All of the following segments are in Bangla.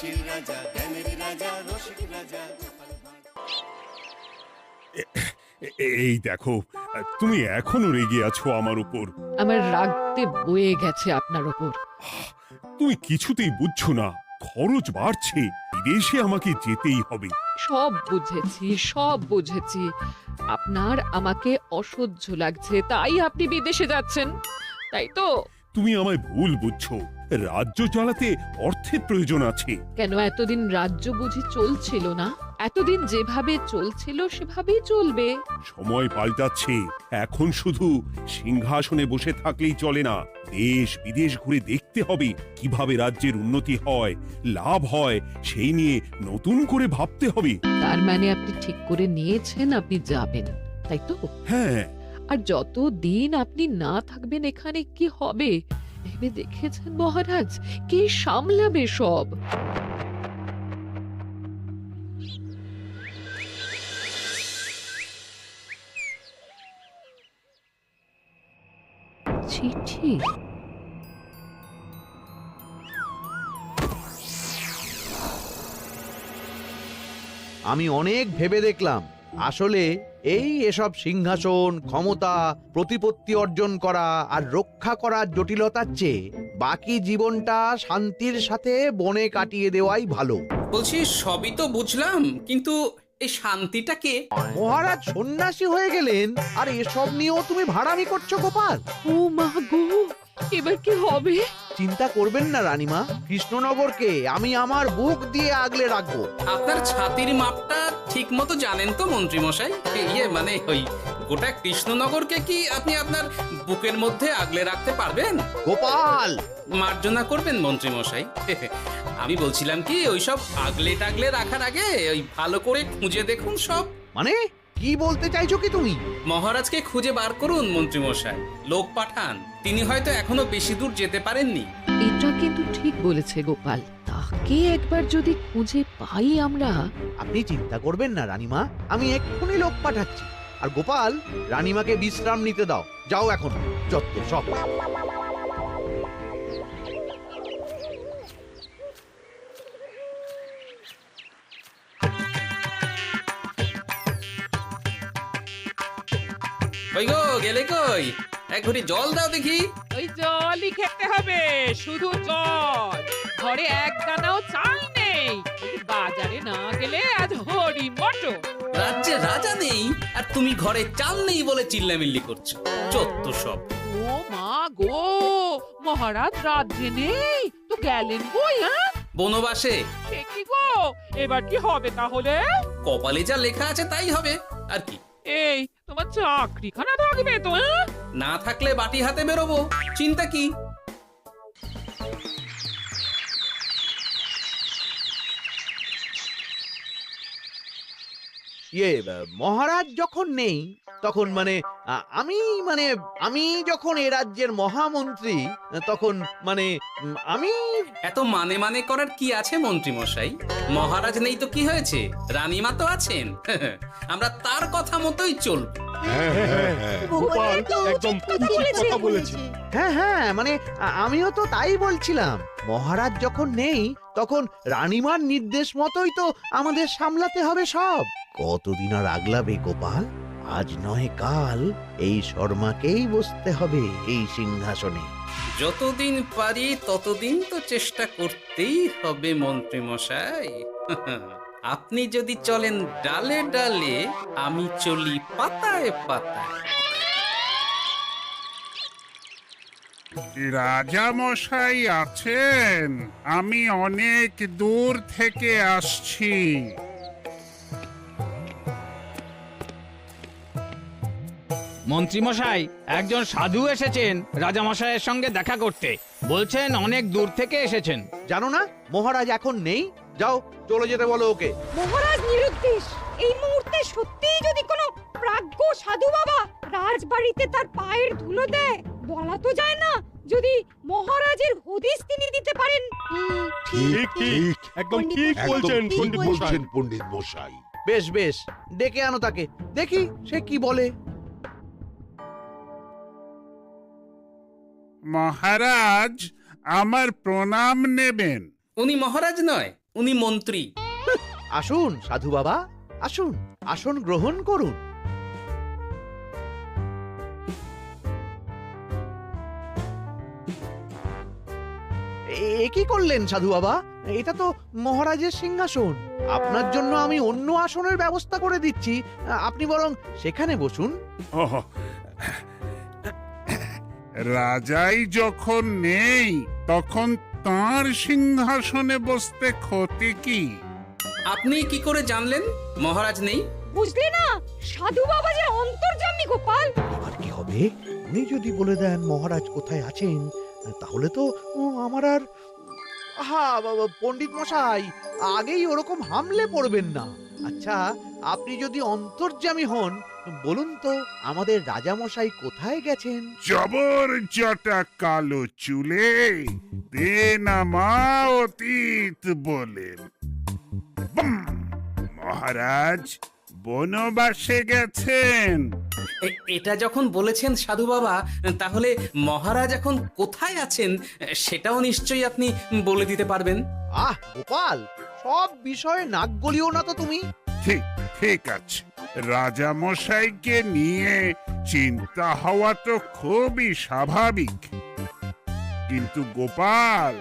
হাসির রাজা, জ্ঞানের রাজা, রসিক রাজা। এই দেখো, তুমি এখনো রেগে আছো আমার উপর। আমার রাগতে বয়ে গেছে আপনার ওপর। তুমি কিছুতেই বুঝছো না, খরচ বাড়ছে, বিদেশে আমাকে যেতেই হবে। সব বুঝেছি। আপনার আমাকে অসহ্য লাগছে, তাই আপনি বিদেশে যাচ্ছেন, তাই তো? তুমি আমায় ভুল বুঝছো, রাজ্য চালাতে অর্থের প্রয়োজন আছে। কেন এতদিন রাজ্য বুঝি চলছিল না? এতদিন যেভাবে চলছিল সেভাবেই চলবে। সময় পাল্টাচ্ছে, এখন শুধু সিংহাসনে বসে থাকলেই চলে না, দেশ বিদেশ ঘুরে দেখতে হবে কিভাবে রাজ্যের উন্নতি হয়, লাভ হয়, সেই নিয়ে নতুন করে ভাবতে হবে। তার মানে আপনি ঠিক করে নিয়েছেন আপনি যাবেন, তাই তো? হ্যাঁ। আর যতদিন আপনি না থাকবেন এখানে কি হবে ভেবে দেখেছেন মহারাজ? কে সামলাবে সব? চিঠি? আমি অনেক ভেবে দেখলাম, আসলে এসব সিংহাসন, ক্ষমতা, প্রতিপত্তি অর্জন করা আর রক্ষা করার জটিলতার চেয়ে বাকি জীবনটা শান্তির সাথে বনে কাটিয়ে দেওয়াই ভালো। বলছি সবই তো বুঝলাম, কিন্তু এই শান্তিটা কে? মহারাজ সন্ন্যাসী হয়ে গেলেন আর এসব নিয়েও তুমি ভাড়ামি করছো গোপাল? ও মা গো, এবার কি হবে? চিন্তা করবেন না রানীমা, কৃষ্ণনগরকে আমি আমার বুক দিয়ে আগলে রাখবো। আপনার ছাতির মাপটা ঠিক মতো জানেন তো মন্ত্রী মশাই? মানে ওই গোটা কৃষ্ণনগরকে কি আপনি আপনার বুকের মধ্যে আগলে রাখতে পারবেন? গোপাল! মার্জনা করবেন মন্ত্রী মশাই। আমি বলছিলাম কি, ওইসব আগলে টাগলে রাখার আগে ওই ভালো করে খুঁজে দেখুন সব। মানে কি বলতে চাইছো কি তুমি? মহারাজকে খুঁজে বার করুন মন্ত্রী মশাই, লোক পাঠান, তিনি হয়তো এখনো বেশি দূর যেতে পারেননি। এটা কিন্তু ঠিক বলেছে গোপাল, তাকে একবার যদি খুঁজে পাই আমরা। আপনি চিন্তা করবেন না রানীমা, আমি এক্ষুনি লোক পাঠাচ্ছি। আর গোপাল, রানীমাকে বিশ্রাম নিতে দাও, যাও এখন। যত সব। কই গো, গেলে কই? এক ঘটি জল দাও দেখি। ওই জলই খেতে হবে, শুধু জল। ঘরে এক দানাও চাল নেই। বাজারে না গেলে আজ হরি মটর। রাজ্যে রাজা নেই আর তুমি ঘরে চাল নেই বলে চিল্লামিল্লি করছো, চত্ব সব। ও মা গো, মহারাজ রাজ্যে নেই তো গেলেন কই? হ্যাঁ, বনবাসে। সে কি গো, এবার কি হবে তাহলে? কপালে যা লেখা আছে তাই হবে, আর কি। এই তোমার চাকরিখানা থাকবে তো? হ্যাঁ, না থাকলে বাটি হাতে বেরোবো, চিন্তা কি? মহারাজ যখন নেই তখন আমি যখন এ রাজ্যের মহামন্ত্রী, তখন আমি এত মানে করার কি আছে মন্ত্রী মশাই? মহারাজ নেই তো কি হয়েছে, রানীমা তো আছেন। আমরা তার কথা মতোই চলব। গোপাল একদম উচিত কথা বলেছে। হ্যাঁ, আমিও তো তাই বলছিলাম। মহারাজ যখন নেই তখন রানীমার নির্দেশ মতোই তো আমাদের সামলাতে হবে সব। কতদিন আর আগলাবে গোপাল? আজ নয় কাল এই শর্মাকেই বসতে হবে এই সিংহাসনে। যতদিন পারি ততদিন তো চেষ্টা করতেই হবে মন্ত্রী মশাই। আপনি যদি চলেন ডালে ডালে, আমি চলি পাতায় পাতায়। রাজা মশাই আছেন? আমি অনেক দূর থেকে আসছি। মন্ত্রীমশাই, একজন সাধু এসেছেন রাজামশাইয়ের সঙ্গে দেখা করতে। বলছেন অনেক দূর থেকে এসেছেন। জানো না মহারাজ এখন নেই? যাও, চলে যেতে বলো ওকে। মহারাজ নিরুদ্দেশ। এই মুহূর্তে সত্যিই যদি কোনো প্রাজ্ঞ সাধু বাবা রাজবাড়িতে তার পায়ের ধুলো দেয়, বলা তো যায় না যদি মহারাজের হদিস তিনি দিতে পারেন। ঠিক ঠিক, একদম ঠিক বলছেন পণ্ডিত মশাই। বেশ বেশ, ডেকে আনো তাকে, দেখি সে কি বলে। মহারাজ, আমার প্রণাম নেবেন। উনি মহারাজ নয়, উনি মন্ত্রী। আসুন সাধু বাবা, আসুন, আসন গ্রহণ করুন। এ কি করলেন সাধু বাবা? এটা তো মহারাজের সিংহাসন। আপনার জন্য আমি অন্য আসনের ব্যবস্থা করে দিচ্ছি, আপনি বরং সেখানে বসুন। ওহ, রাজাই যখন নেই তখন তার সিংহাসনে বসতে ক্ষতি কি? আপনি কি করে জানলেন মহারাজ নেই? বুঝলে না, সাধু বাবা যে অন্তর্যামী গোপাল। এবার কি হবে? উনি যদি বলে দেন মহারাজ কোথায় আছেন, তাহলে তো আমার আর বাবা পণ্ডিত মশাই, আগেই ওরকম হামলে পড়বেন না। আচ্ছা, আপনি যদি অন্তর্যামী হন, বলুন তো আমাদের রাজা মশাই কোথায় গেছেন? জবর জটা কালো চুলে দে না মা অতীত বলেন। বুম! মহারাজ বনবাসে গেছেন। এটা যখন বলেছেন সাধু বাবা, তাহলে মহারাজ এখন কোথায় আছেন সেটাও নিশ্চয়ই আপনি বলে দিতে পারবেন। গোপাল, সব বিষয়ে নাক গলিও না তো তুমি। ঠিক ঠিক আছে, রাজা মশাইকে নিয়ে চিন্তা হওয়া তো খুবই স্বাভাবিক, কিন্তু গোপাল,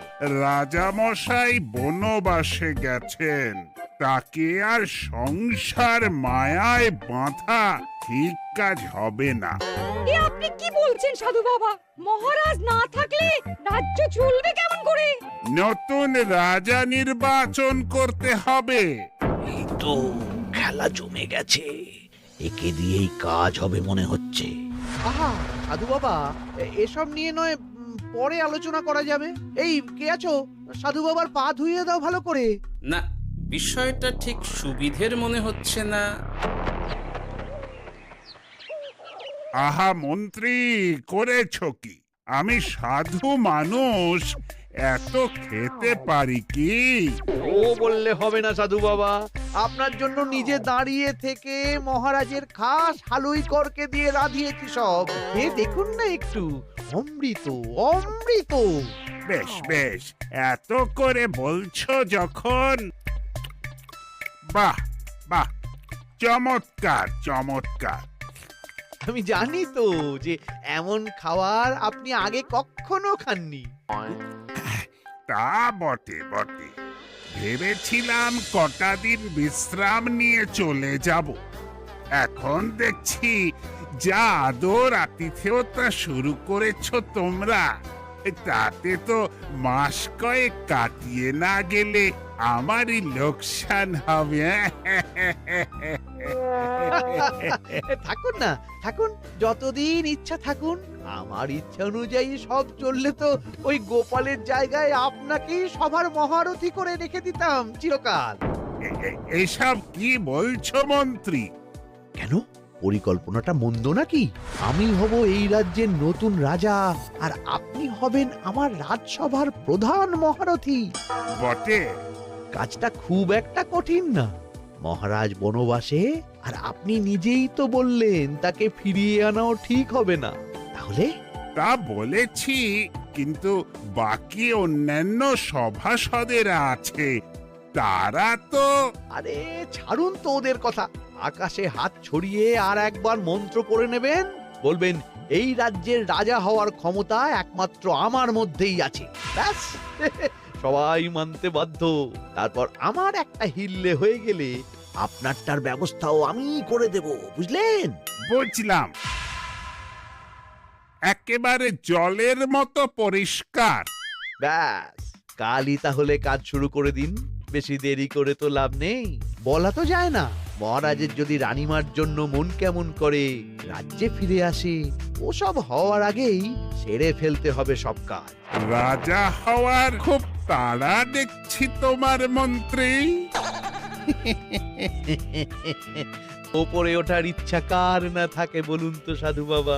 রাজা মশাই বনবাসে গেছেন, তাকে আর সংসার মায়ায় বাঁধা ঠিক কাজ হবে না। এ আপনি কি বলছেন সাধু বাবা? মহারাজ না থাকলে রাজ্য চলবে কেমন করে? নতুন রাজা নির্বাচন করতে হবে। এই তো খেলা জমে গেছে, একে দিয়েই কাজ হবে মনে হচ্ছে। সাধু বাবা, এসব নিয়ে নয় পরে আলোচনা করা যাবে। এই কে আছো? সাধু বাবার পা ধুইয়ে দাও ভালো করে। না, বিষয়টা ঠিক সুবিধের মনে হচ্ছে না। আহা মন্ত্রী, করেছ কি? আমি সাধু মানুষ, এত খেতে পারি কি? ও বললে হবে না সাধু বাবা, আপনার জন্য নিজে দাঁড়িয়ে থেকে মহারাজের খাস হালুই করকে দিয়ে রাঁধিয়েছি সব। এ দেখুন না একটু, অমৃত অমৃত। বেশ বেশ, এত করে বলছো যখন, বাহ বাহ, চমৎকার চমৎকার। আমি জানি তো যে এমন খাবার আপনি আগে কখনো খাননি। তা বটে বটে, ভেবেছিলাম কটা দিন বিশ্রাম নিয়ে চলে যাব। এখন দেখছি যা আদর আতিথেয়তা শুরু করেছো তোমরা, তাতে তো মাস কয়েক কাটিয়ে না গেলে আমারই লোকসান হবে। থাকুন না, থাকুন, যতদিন ইচ্ছা থাকুন। আমার ইচ্ছা অনুযায়ী সব চললে তো ওই গোপালের জায়গায় আপনাকেই সবার মহারথী করে রেখে দিতাম চিরকাল। এসব কি বলছো মন্ত্রী? কেন, পরিকল্পনাটা মন্দ নাকি? আমি হব এই রাজ্যের নতুন রাজা, আর আপনি হবেন আমার রাজসভার প্রধান মহারথী। বটে, কাজটা খুব একটা কঠিন না। মহারাজ বনবাসে, আর আপনি নিজেই তো বললেন তাকে ফিরিয়ে আনাও ঠিক হবে না। তাহলে তা বলেছি, কিন্তু বাকি অন্যান্য সভাসদেরা আছে, তারা তো। আরে ছাড়ুন তো ওদের কথা। আকাশে হাত ছড়িয়ে আর একবার মন্ত্র পড়ে নেবেন, বলবেন এই রাজ্যের রাজা হওয়ার ক্ষমতা একমাত্র আমার মধ্যেই আছে, ব্যাস। সবাই মানতে বাধ্য। তারপর আমার একটা হিল্লে হয়ে গেলে আপনারটার ব্যবস্থাও আমি করে দেব, বুঝলেন? বুঝলাম, একেবারে জলের মতো পরিষ্কার। ব্যাস, কালই তাহলে কাজ শুরু করে দিন। বেশি দেরি করে তো লাভ নেই। বলা তো যায় না, মহারাজের যদি রানীমার জন্য মন কেমন করে, রাজ্যে ফিরে আসে, ওসব হওয়ার আগেই সেরে ফেলতে হবে সব কাজ। রাজা হওয়ার খুব তাড়া দেখছি তোমার মন্ত্রী। ওপরে ওঠার ইচ্ছা কার না থাকে বলুন তো সাধু বাবা?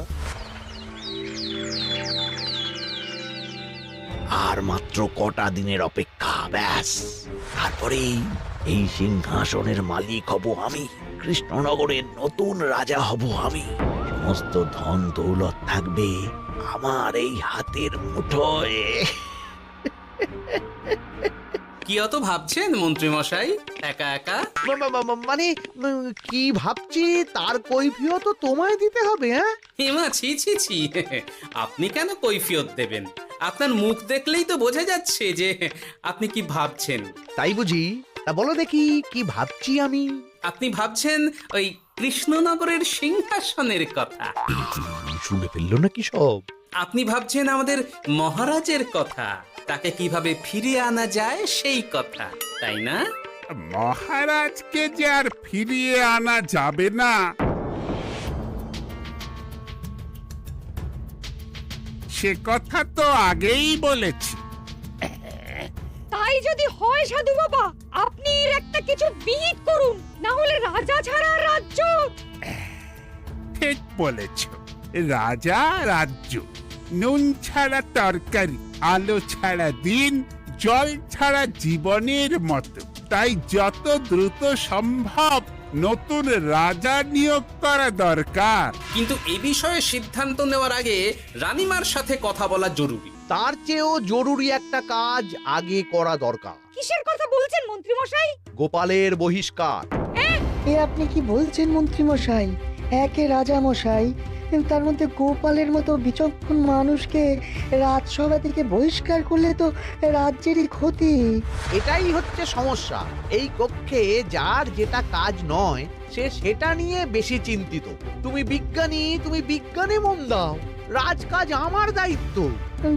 আর মাত্র কটা দিনের অপেক্ষা, ব্যাস। তারপরেই এই সিংহাসনের মালিক হব আমি, কৃষ্ণনগরের নতুন রাজা হব আমি। সমস্ত ধন দৌলত থাকবে আমার এই হাতের মুঠোয়। কি অত ভাবছেন মন্ত্রী মশাই একা একা? মানে কি ভাবছি তার কৈফিয়ত তো তোমায় দিতে হবে। হ্যাঁ, হিমা, ছি ছি ছি, আপনি কেন কৈফিয়ত দেবেন? আপনার মুখ দেখলেই তো বোঝা যাচ্ছে যে আপনি কি ভাবছেন। তাই বুঝি? তা বলো দেখি কি ভাবছি আমি। আপনি ভাবছেন ওই কৃষ্ণনগরের সিংহাসনের কথা। শুনে ফেললো নাকি সব? আপনি ভাবছেন আমাদের মহারাজের কথা, তাকে কিভাবে ফিরিয়ে আনা যায় সেই কথা, তাই না? মহারাজকে যে আর ফিরিয়ে আনা যাবে না সে কথা তো আগেই বলেছি। তাই যদি হয় সাধু বাবা, আপনি এর একটা কিছু বিহিত করুন, না হলে রাজা ছাড়া রাজ্য। ঠিক বলেছ, রাজা রাজ্য, নুন ছাড়া তরকারি, আলো ছাড়া দিন, জল ছাড়া জীবনের মতো। তাই যত দ্রুত সম্ভব নতুন রাজা নিয়োগ করা দরকার। কিন্তু এ বিষয়ে সিদ্ধান্ত নেওয়ার আগে রানীমার সাথে কথা বলা জরুরি। তার চেয়েও জরুরি একটা কাজ আগে করা দরকার। কিসের কথা বলছেন মন্ত্রী মশাই? গোপালের বহিষ্কার। এ আপনি কি বলছেন মন্ত্রী মশাই? একে রাজা মশাই, তার মধ্যে গোপালের মতো বিচক্ষণ মানুষকে রাজসভা থেকে বহিষ্কার করলে তো রাজ্যেরই ক্ষতি। এটাই হচ্ছে সমস্যা। এই কক্ষে যার যেটা কাজ নয় সে সেটা নিয়ে বেশি চিন্তিত। তুমি বিজ্ঞানে মন দাও, রাজকাজ আমার দায়িত্ব।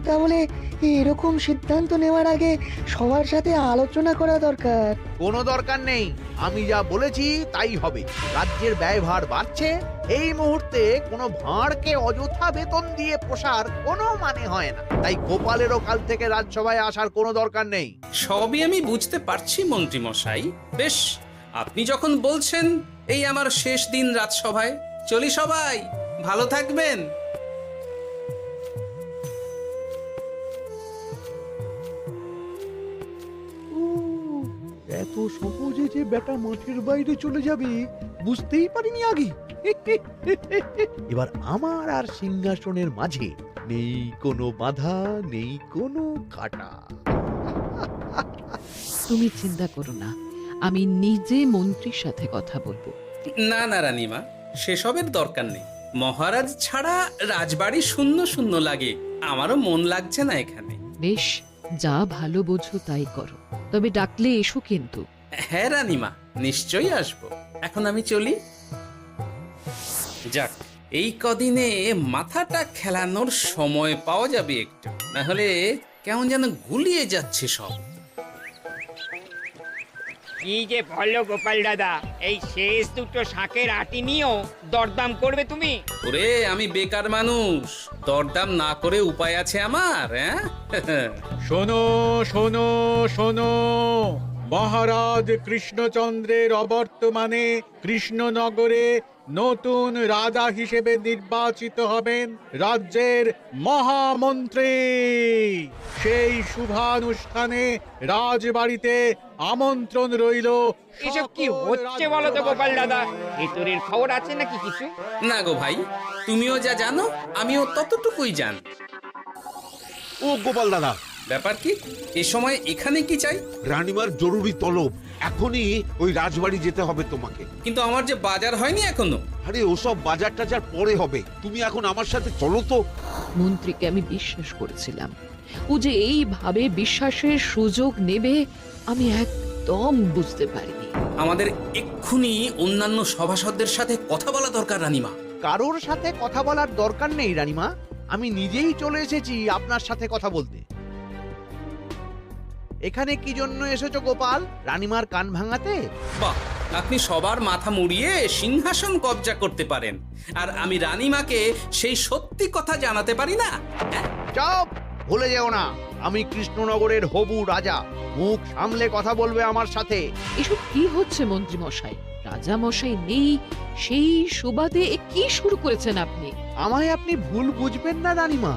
তাহলে এরকম সিদ্ধান্ত নেওয়ার আগে সবার সাথে আলোচনা করা দরকার। কোনো দরকার নেই, আমি যা বলেছি তাই হবে। রাজ্যের ব্যয়ভার বাড়ছে, এই মুহূর্তে কোনো ভাঁড়কে অযথা বেতন দিয়ে পোষার কোনো মানে হয় না। তাই গোপালেরও কাল থেকে রাজসভায় আসার কোনো দরকার নেই। সবই আমি বুঝতে পারছি মন্ত্রী মশাই। বেশ, আপনি যখন বলছেন, এই আমার শেষ দিন রাজসভায়, চলি সবাই, ভালো থাকবেন। এত সহজে যে বেটা মাঠের বাইরে চলে যাবে বুঝতেই পারিনি আগে। এবার আমার আর সিংহাসনের মাঝে নেই কোনো বাধা, নেই কোনো কাটা। তুমি চিন্তা করো না, আমি নিজে মন্ত্রীর সাথে কথা বলবো। না না রানীমা, সেসবের দরকার নেই। মহারাজ ছাড়া রাজবাড়ি শূন্য শূন্য লাগে, আমারও মন লাগছে না এখানে। বেশ, যা ভালো বোঝো তাই করো, তবে ডাকলে এসো কিন্তু। হ্যাঁ রানীমা, নিশ্চয়ই আসবো। এখন আমি চলি। যাক, এই কদিনে মাথাটা খেলানোর সময় পাওয়া যাবে একটু, না হলে কেমন যেন গুলিয়ে যাচ্ছে সব। কি যে বলো গোপাল দাদা, এই শেষ দুটো শাকের আটি নিয়েও দরদাম করবে তুমি? ওরে, আমি বেকার মানুষ, দরদাম না করে উপায় আছে আমার? হ্যাঁ শোনো শোনো শোনো, মহারাজ কৃষ্ণচন্দ্রের অবর্তমানে কৃষ্ণনগরে নতুন রাজা হিসেবে নির্বাচিত হবেন রাজ্যের মহামন্ত্রী। সেই শুভানুষ্ঠানে রাজবাড়িতে আমন্ত্রণ রইল। এসব কি হচ্ছে বলো তো গোপাল দাদা? ভিতরের খবর আছে নাকি কিছু? না গো ভাই, তুমিও যা জানো আমিও ততটুকুই জানি। ও গোপাল দাদা, ব্যাপার কি? এ সময় এখানে কি চাই? রানীমার জরুরি তলব, এখনই ওই রাজবাড়ি যেতে হবে তোমাকে। কিন্তু আমার যে বাজার হয়নি এখনো। আরে ওসব বাজার টাজার পরে হবে, তুমি এখন আমার সাথে চলো তো। মন্ত্রীকে আমি বিশ্বাস করেছিলাম, ও যে এইভাবে বিশ্বাসের সুযোগ নেবে আমি একদম বুঝতে পারিনি। আমাদের এক্ষুনি অন্যান্য সভাসদদের সাথে কথা বলা দরকার রানীমা। কারোর সাথে কথা বলার দরকার নেই রানীমা, আমি নিজেই চলে এসেছি আপনার সাথে কথা বলতে। এখানে কি জন্য এসেছো গোপাল? রানীমার কান ভাঙাতে? বাহ, আপনি সবার মাথা মুড়িয়ে সিংহাসন কবজা করতে পারেন, আর আমি রানীমাকে সেই সত্যি কথা জানাতে পারি না? চুপ, ভুলে যেও না আমি কৃষ্ণনগরের হবু রাজা। মুখ সামলে কথা বলবে আমার সাথে। এসব কি হচ্ছে মন্ত্রী মশাই? রাজা মশাই নেই, সেই সুবাদে এ কি শুরু করেছেন আপনি? আমায় আপনি ভুল বুঝবেন না রানীমা,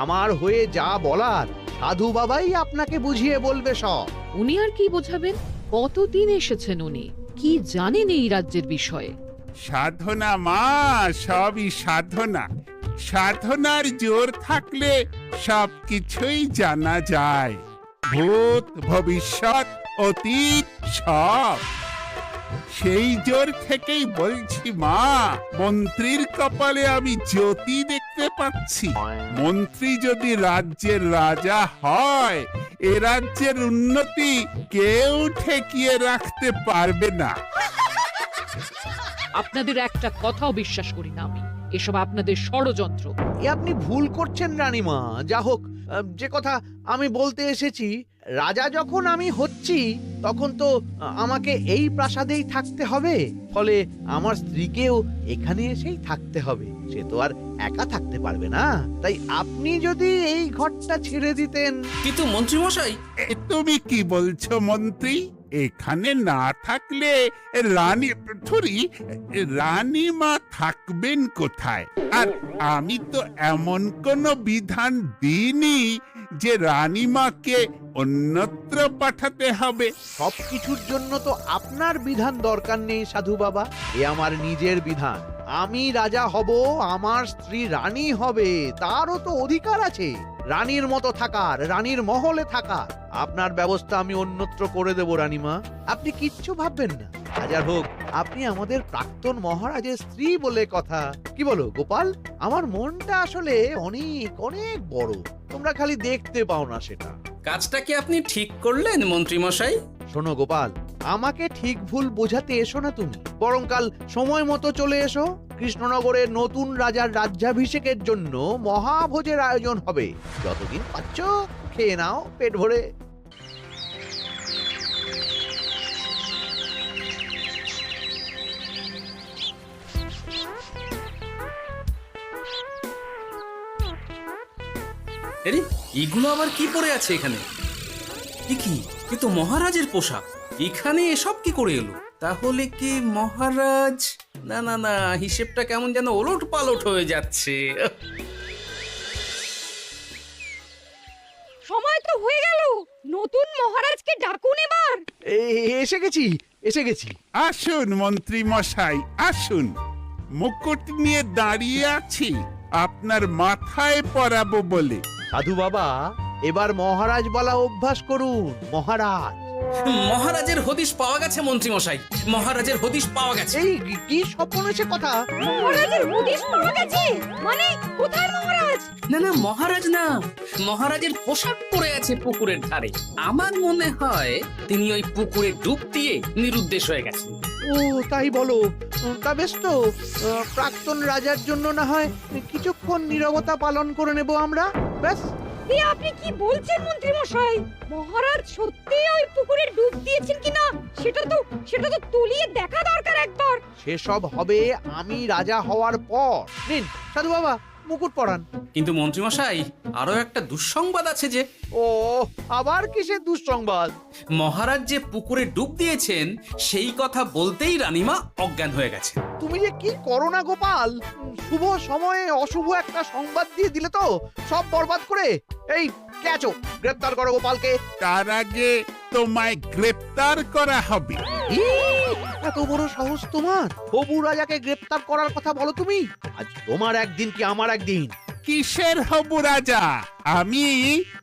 আমার হয়ে যা বলার সাধু বাবাই আপনাকে বুঝিয়ে বলবে সব। উনি আর কি বোঝাবেন? কতদিন এসেছেন উনি, কি জানেন এই রাজ্যের বিষয়ে? সাধনা মা, সবই সাধনা। সাধনার জোর থাকলে সবকিছুই জানা যায়। ভূত ভবিষ্যৎ অতীত সব। সেই জোর থেকেই বলছি মা, মন্ত্রীর কপালে আমি জ্যোতি দেখতে পাচ্ছি। মন্ত্রী যদি রাজ্যের রাজা হয়, এ রাজ্যের উন্নতি কেউ ঠেকিয়ে রাখতে পারবে না। আপনাদের একটা কথাও বিশ্বাস করি না আমি, এসব আপনাদের ষড়যন্ত্র। এ আপনি ভুল করছেন রানীমা। যা হোক, যে কথা আমি বলতে এসেছি, রাজা যখন আমি হচ্ছি তখন তো আমাকে এই প্রাসাদেই থাকতে হবে, ফলে আমার স্ত্রীকেও এখানে এসেই থাকতে হবে। সে তো আর একা থাকতে পারবে না, তাই আপনি যদি এই ঘরটা ছেড়ে দিতেন। কিন্তু মন্ত্রীমশাই, তুমি কি বলছো মন্ত্রী? এখানে না থাকলে রানীমা থাকবেন কোথায়? আর আমি তো এমন কোন বিধান দিইনি যে রানীমাকে অন্যত্র পাঠাতে হবে। সবকিছুর জন্য তো আপনার বিধান দরকার নেই সাধু বাবা, এ আমার নিজের বিধান। আমি রাজা হব, আমার স্ত্রী রানী হবে, তারও তো অধিকার আছে রানীর মতো থাকার, রানীর মহলে থাকার। আপনার ব্যবস্থা আমি অন্যত্র করে দেব রানীমা, আপনি কিচ্ছু ভাববেন না। হাজার হোক আপনি আমাদের প্রাক্তন মহারাজের স্ত্রী বলে কথা। কি বলো গোপাল? আমার মনটা আসলে অনেক অনেক বড়, তোমরা খালি দেখতে পাও না সেটা। কাজটা কি আপনি ঠিক করলেন মন্ত্রীমশাই? শোনো গোপাল, আমাকে ঠিক ভুল বোঝাতে এসো না তুমি, বরং কাল সময় মতো চলে এসো। কৃষ্ণনগরের নতুন রাজার রাজ্যাভিষেকের জন্য মহাভোজের আয়োজন হবে। যতদিন পাচ্ছ খেয়ে নাও পেট ভরে। আরে এগুলো আবার কি পরে আছে এখানে? কি এ তো মহারাজের পোশাক, এখানে এসব কি করে এলো? তাহলে কি মহারাজ? না না না, হিসেবটা কেমন যেন ওলট পালট হয়ে যাচ্ছে। সময় তো হয়ে গেল, নতুন মহারাজকে ডাকুন এবার। এসে গেছি, এসে গেছি। আসুন মন্ত্রী মশাই, আসুন। মুকুট নিয়ে দাঁড়িয়ে আছি আপনার মাথায় পরাবো বলে। সাধু বাবা, এবার মহারাজ বলা অভ্যাস করুন। মহারাজ। মহারাজের হদিশ পাওয়া গেছে মন্ত্রীমশাই, মহারাজের হদিশ পাওয়া গেছে। এই কি স্বপ্নের কথা? মহারাজের হদিশ পাওয়া গেছে মানে কোথায় মহারাজ? না না, মহারাজ না, মহারাজের পোশাক পরে আছে পুকুরের ধারে। আমার মনে হয় তিনি ওই পুকুরে ডুব দিয়ে নিরুদ্দেশ হয়ে গেছেন। ও তাই বলো? তা বেশ তো, প্রাক্তন রাজার জন্য না হয় কিছুক্ষণ নীরবতা পালন করে নেব আমরা, ব্যাস। আপনি কি বলছেন মন্ত্রী মশাই? মহারাজ সত্যি ওই পুকুরে ডুব দিয়েছেন কিনা সেটা তো তলিয়ে দেখা দরকার একবার। সেসব হবে আমি রাজা হওয়ার পর। নিন সাধু বাবা, মুকুট পরান। কিন্তু মন্ত্রীমশাই, আরো একটা দুঃসংবাদ আছে যে। ও আবার কিসের দুঃসংবাদ? মহারাজ যে পুকুরে ডুব দিয়েছেন সেই কথা বলতেই রানীমা অজ্ঞান হয়ে গেছে। তুমি যে কি করো না গোপাল, শুভ সময়ে অশুভ একটা সংবাদ দিয়ে দিলে তো সব বরবাদ করে। এই কে আছো? গ্রেফতার করো গোপালকে। তার আগে তোমায় গ্রেপ্তার করা হবে। এত বড় সাহস তোমার? হবু রাজাকে গ্রেপ্তার করার কথা বলো তুমি? আজ তোমার একদিন কি আমার একদিন। কিসের হবু রাজা? আমি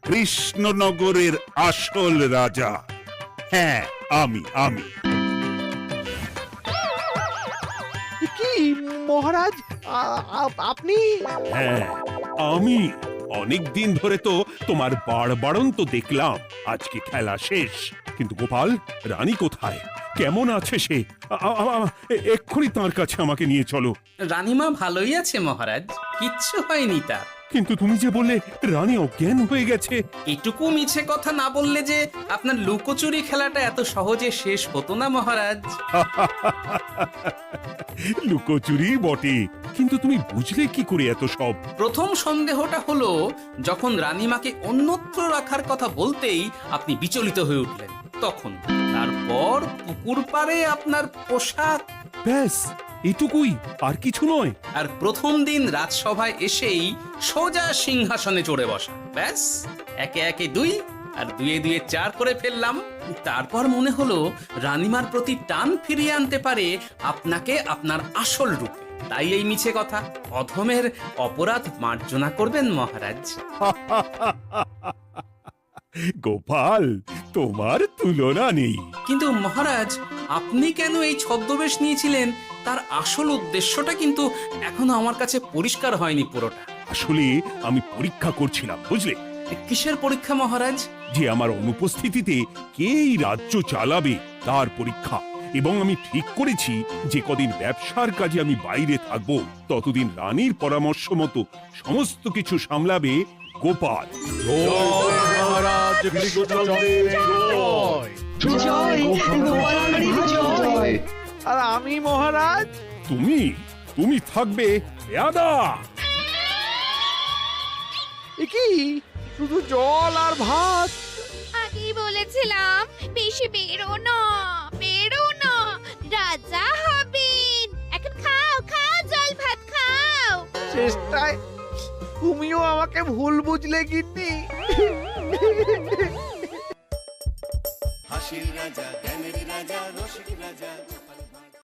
কৃষ্ণনগরের আসল রাজা। হ্যাঁ, আমি। কি মহারাজ, আপনি? হ্যাঁ, আমি। অনেক দিন ধরে তো তোমার বাড়বাড়ন্ত দেখলাম, আজকে খেলা শেষ। কিন্তু গোপাল, রানী কোথায়? কেমন আছে সে? এক্ষুনি তার কাছে আমাকে নিয়ে চলো। রানীমা ভালোই আছে মহারাজ, কিচ্ছু হয়নি তার। কিন্তু তুমি যে বললে রানী অজ্ঞান হয়ে গেছে। এটুকু মিছে কথা না বললে যে আপনার লুকোচুরি খেলাটা এত সহজে শেষ হতো না মহারাজ। লুকোচুরি বটে, কিন্তু তুমি বুঝলে কি করে এত সব? প্রথম সন্দেহটা হলো যখন রানীমাকে অন্যত্র রাখার কথা বলতেই আপনি বিচলিত হয়ে উঠলেন, তখন। তারপর পুকুর পাড়ে আপনার পোশাক, ব্যাস এটুকুই, আর কিছু নয়। আর প্রথম দিন রাজসভায় এসেই সোজা সিংহাসনে চড়ে বসা, ব্যাস। একে একে 2 আর 2 এ 2 4 করে ফেললাম। তারপর মনে হলো রানীমার প্রতি টান ফিরিয়ে আনতে পারে আপনাকে আপনার আসল রূপে। তাই এই মিছে কথা। অধমের অপরাধ মার্জনা করবেন মহারাজ। গোপাল, তোমার তুলনা নেই। কিন্তু মহারাজ, আপনি কেন এই ছদ্মবেশ নিয়েছিলেন তার আসল উদ্দেশ্যটা কিন্তু এখনো আমার কাছে পরিষ্কার হয়নি পুরোটা। আসলে আমি পরীক্ষা করছিলাম, বুঝলে, কিসের পরীক্ষা মহারাজ? যে আমার অনুপস্থিতিতে কেই রাজ্য চালাবে তার পরীক্ষা। এবং আমি ঠিক করেছি যে কদিন ব্যবসার কাজে আমি বাইরে থাকবো ততদিন রানীর পরামর্শ মতো সমস্ত কিছু সামলাবে গোপাল। আর আমি মহারাজ? তুমি থাকবে পেয়াদা। এ কি শুধু জল আর ভাত? আগেই বলেছিলাম বেশি বেরো না, বেরো না, রাজা হবেন। এখন খাও খাও, জল ভাত খাও। চেষ্টায় তুমিও আমাকে ভুল বুঝলে গিন্নি। হাসির রাজা জ্ঞানের রাজা রসিক রাজা